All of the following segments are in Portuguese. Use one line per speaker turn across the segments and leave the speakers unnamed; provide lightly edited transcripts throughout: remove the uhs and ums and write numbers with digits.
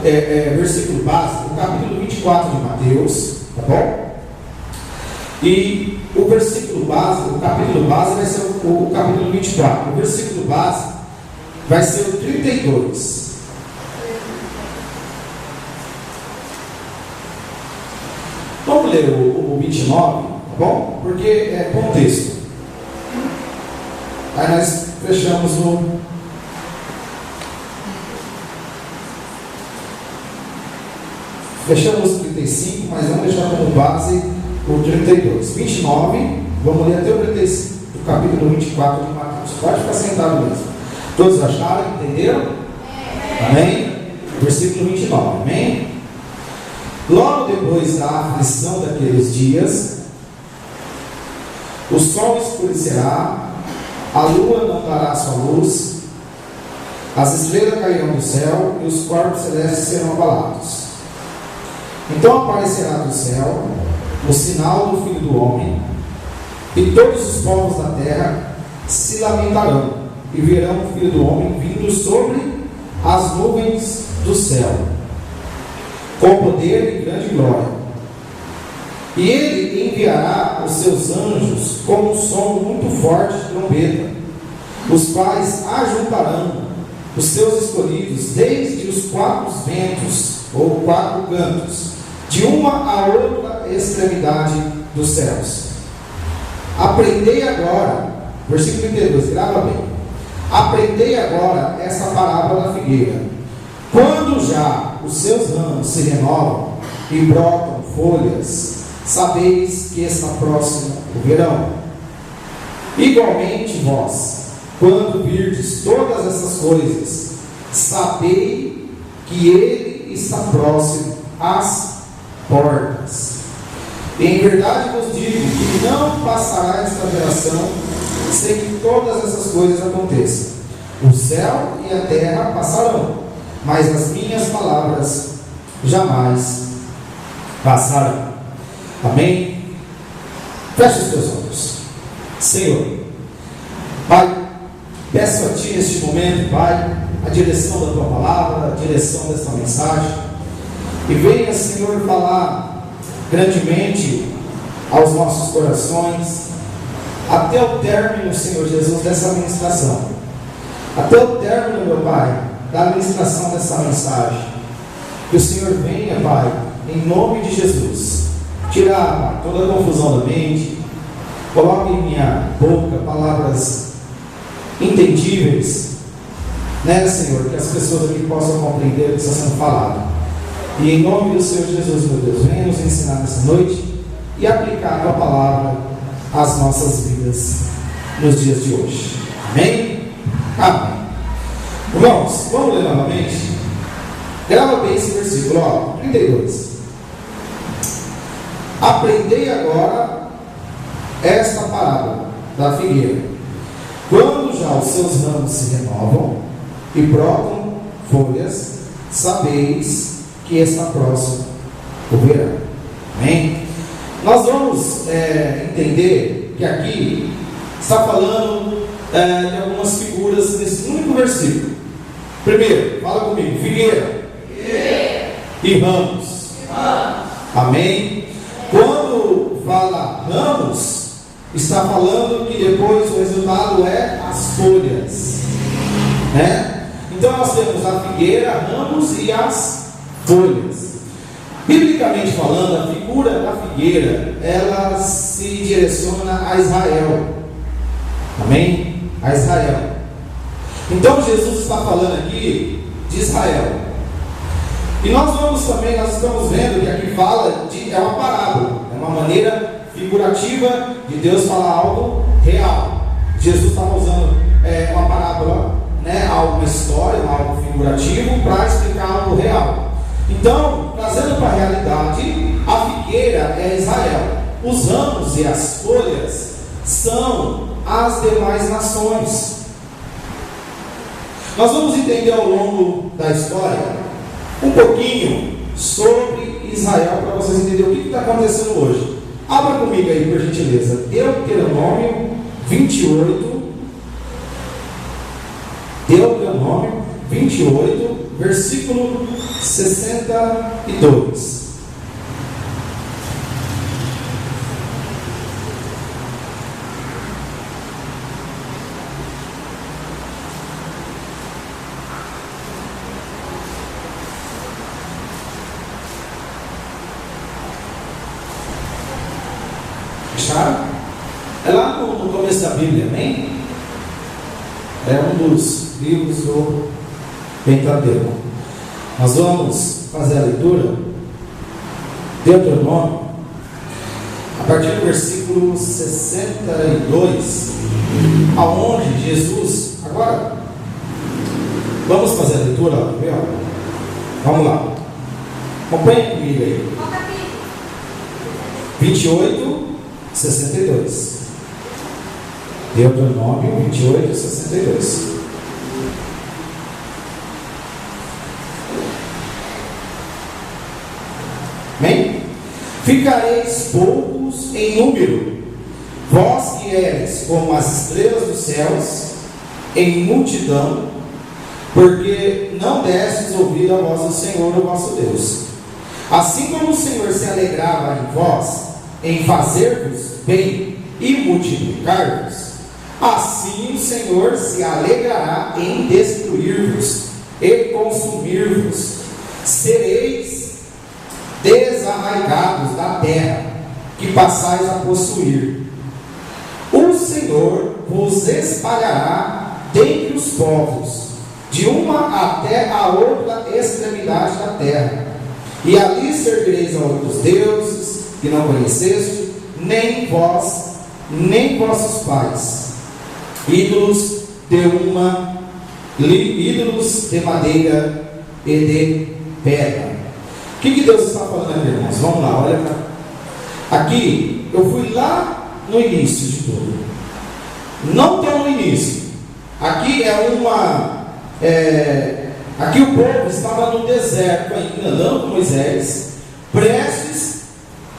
versículo base, o capítulo 24 de Mateus, tá bom? E o versículo base, o capítulo base vai ser o capítulo 24. O versículo base vai ser o 32. Vamos ler o 29, tá bom? Porque é contexto. Aí nós fechamos o 35, mas vamos deixar como base o 32. 29, vamos ler até o 35, do capítulo 24 de Mateus. Pode ficar sentado mesmo. Todos acharam? Entenderam? Amém? Versículo 29, amém? Logo depois da aflição daqueles dias, o sol escurecerá, a lua não dará sua luz, as estrelas cairão do céu e os corpos celestes serão abalados. Então aparecerá do céu o sinal do Filho do Homem, e todos os povos da terra se lamentarão e verão o Filho do Homem vindo sobre as nuvens do céu, com poder e grande glória. E ele enviará os seus anjos com um som muito forte de trombeta, os quais ajuntarão os seus escolhidos desde os quatro ventos, ou quatro cantos, de uma a outra extremidade dos céus. Aprendei agora, versículo 32, grava bem. Aprendei agora essa parábola da figueira. Quando já os seus ramos se renovam e brotam folhas, sabeis que está próximo o verão. Igualmente vós, quando virdes todas essas coisas, sabei que ele está próximo às portas. Em verdade vos digo que não passará esta geração sem que todas essas coisas aconteçam. O céu e a terra passarão, mas as minhas palavras jamais passarão. Amém? Feche os teus olhos. Senhor, Pai, peço a Ti neste momento, Pai, a direção da Tua palavra, a direção desta mensagem, e venha, Senhor, falar grandemente aos nossos corações, até o término, Senhor Jesus, dessa ministração, até o término, meu Pai, da ministração dessa mensagem. Que o Senhor venha, Pai, em nome de Jesus, tirar, Pai, toda a confusão da mente, coloque em minha boca palavras entendíveis, né, Senhor, que as pessoas aqui possam compreender o que está sendo falado. E em nome do Senhor Jesus, meu Deus, venha nos ensinar nessa noite e aplicar a Tua palavra às nossas vidas nos dias de hoje. Amém? Amém. Irmãos, vamos ler novamente. Grava bem esse versículo, ó, 32. Aprendei agora esta parábola da figueira. Quando já os seus ramos se renovam e brotam folhas, sabeis que está próximo o verão. Amém? Nós vamos entender que aqui está falando de algumas figuras nesse único versículo. Primeiro, fala comigo, figueira e ramos. Amém? Quando fala ramos, está falando que depois o resultado é as folhas, né? Então nós temos a figueira, ramos e as folhas. Biblicamente falando, a figura da figueira, ela se direciona a Israel. Amém? A Israel. Então Jesus está falando aqui de Israel. E nós estamos vendo que aqui fala é uma parábola, é uma maneira figurativa de Deus falar algo real. Jesus estava usando uma parábola, né, uma história, algo figurativo, para explicar algo real. Então, trazendo para a realidade, a figueira é Israel, os ramos e as folhas são as demais nações. Nós vamos entender ao longo da história um pouquinho sobre Israel, para vocês entenderem o que está acontecendo hoje. Abra comigo aí, por gentileza, Deuteronômio 28, versículo 62. É lá no começo da Bíblia, amém? É um dos livros do Pentateuco. Nós vamos fazer a leitura, Deuteronômio, a partir do versículo 62, aonde Jesus, agora, vamos fazer a leitura, viu? Vamos lá, acompanhe comigo aí. 28, 62. Deuteronômio 28, 62. Amém? Ficareis poucos em número, vós que eres como as estrelas dos céus, em multidão, porque não destes ouvir a voz do Senhor, o vosso Deus. Assim como o Senhor se alegrava em vós, em fazer-vos bem e multiplicar-vos, assim o Senhor se alegrará em destruir-vos e consumir-vos. Sereis desarraigados da terra que passais a possuir. O Senhor vos espalhará dentre os povos, de uma até a outra extremidade da terra, e ali servireis a outros deuses que não conheceste, nem vós, nem vossos pais, ídolos de madeira e de pedra. O que Deus está falando aqui, irmãos? Vamos lá, olha para aqui. Eu fui lá no início de tudo, não tão no início. Aqui aqui o povo estava no deserto ainda, andando com Moisés, prestes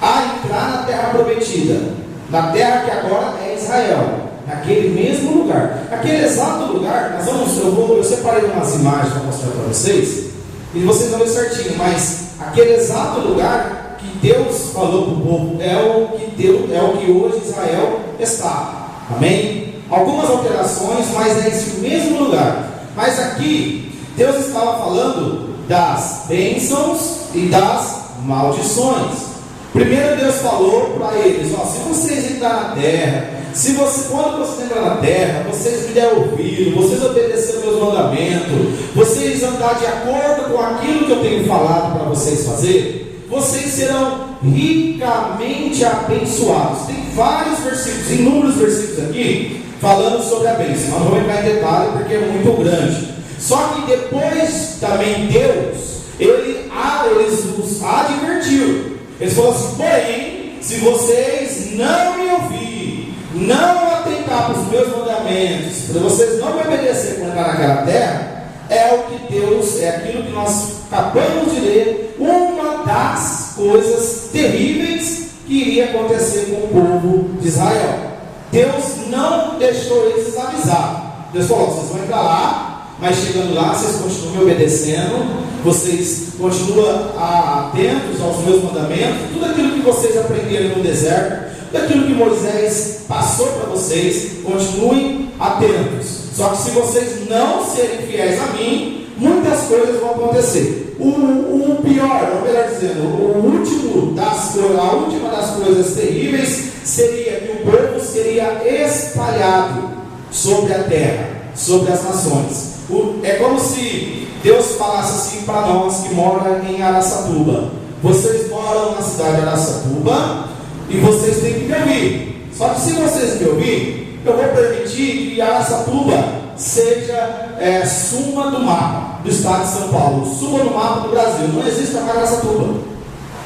a entrar na terra prometida, na terra que agora é Israel, naquele mesmo lugar, aquele exato lugar. Eu separei umas imagens para mostrar para vocês, e vocês vão ver certinho, mas aquele exato lugar que Deus falou para o povo é o que hoje Israel está, amém? Algumas alterações, mas é esse mesmo lugar. Mas aqui Deus estava falando das bênçãos e das maldições. Primeiro Deus falou para eles: se vocês entrarem na terra, quando vocês entrarem na terra, vocês me derem ouvido, vocês obedecerem meus mandamentos, vocês andarem de acordo com aquilo que eu tenho falado para vocês fazer, vocês serão ricamente abençoados. Tem vários versículos, inúmeros versículos aqui, falando sobre a bênção. Não vou entrar em detalhe porque é muito grande. Só que depois também Deus, Ele os advertiu. Ele falou assim: porém, se vocês não me ouvirem, não atentar para os meus mandamentos, se vocês não me obedecerem quando entrar naquela terra, é aquilo que nós acabamos de ler, uma das coisas terríveis que iria acontecer com o povo de Israel. Deus não deixou eles desavisados. Deus falou: vocês vão entrar lá, mas chegando lá, vocês continuam me obedecendo, vocês continuam atentos aos meus mandamentos, tudo aquilo que vocês aprenderam no deserto, tudo aquilo que Moisés passou para vocês, continuem atentos. Só que se vocês não serem fiéis a mim, muitas coisas vão acontecer. O pior, ou melhor dizendo, a última das coisas terríveis seria que o povo seria espalhado sobre a terra, sobre as nações. É como se Deus falasse assim para nós que moram em Araçatuba: vocês moram na cidade de Araçatuba e vocês têm que me ouvir. Só que se vocês me ouvirem, eu vou permitir que Araçatuba seja suma do mapa do estado de São Paulo, suma do mapa do Brasil. Não existe mais Araçatuba.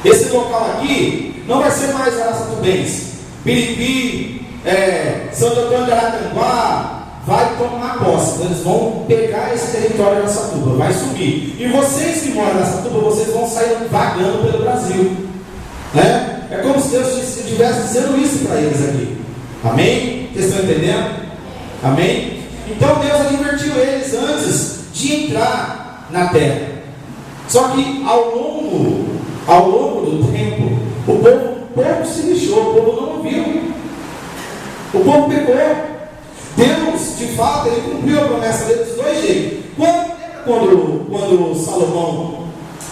Esse local aqui não vai ser mais Araçatubense. Piripi, Santo Antônio de Aracanguá vai tomar posse. Eles vão pegar esse território de Araçatuba, vai subir. E vocês que moram em Araçatuba, vocês vão sair vagando pelo Brasil, né? É como se Deus estivesse dizendo isso para eles aqui. Amém? Vocês estão entendendo? Amém? Então Deus advertiu eles antes de entrar na terra. Só que ao longo do tempo, o povo se lixou, o povo não ouviu. O povo pecou. Deus, de fato, ele cumpriu a promessa dele dos dois jeitos. Quando Salomão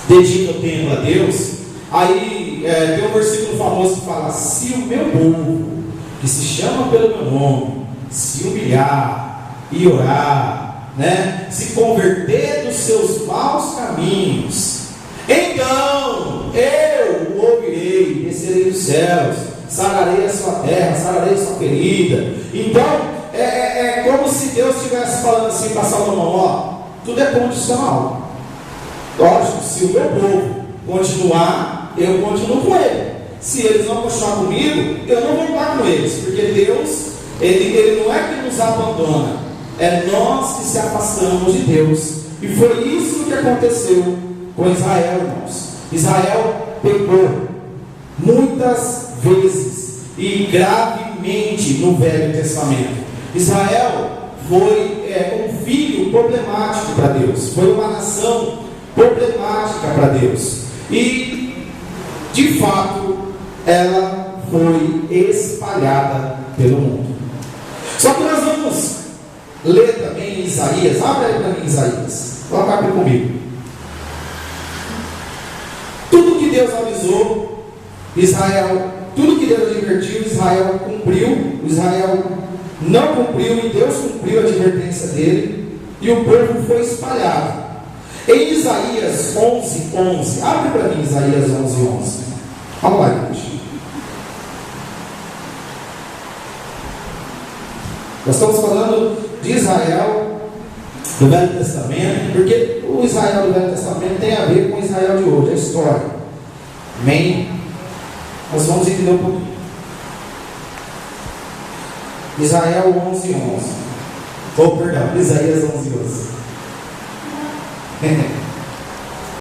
dedica o templo a Deus, aí tem um versículo famoso que fala: se o meu povo, que se chama pelo meu nome, se humilhar e orar, né, se converter dos seus maus caminhos, então eu o ouvirei, descerei dos céus, sararei a sua terra, sararei a sua ferida. Então é como se Deus estivesse falando assim para Salomão: ó, tudo é condicional. Lógico, se o meu povo continuar, eu continuo com ele. Se eles não continuar comigo, eu não vou estar com eles, porque Deus, ele não é que nos abandona, é nós que se afastamos de Deus. E foi isso que aconteceu com Israel, irmãos. Israel pecou muitas vezes e gravemente no Velho Testamento. Israel foi um filho problemático para Deus, foi uma nação problemática para Deus, e de fato ela foi espalhada pelo mundo. Só que nós vamos ler também em Isaías. Abre aí para mim Isaías, coloca aqui comigo. Tudo que Deus avisou Israel, tudo que Deus advertiu, Israel cumpriu. Israel não cumpriu e Deus cumpriu a advertência dele, e o povo foi espalhado. Em Isaías 11:11, abre para mim Isaías 11:11. Vamos lá, gente. Nós estamos falando de Israel do Velho Testamento, porque o Israel do Velho Testamento tem a ver com o Israel de hoje, a história. Amém? Nós vamos entender um pouquinho. Israel 11:11. Perdão, Isaías 11:11.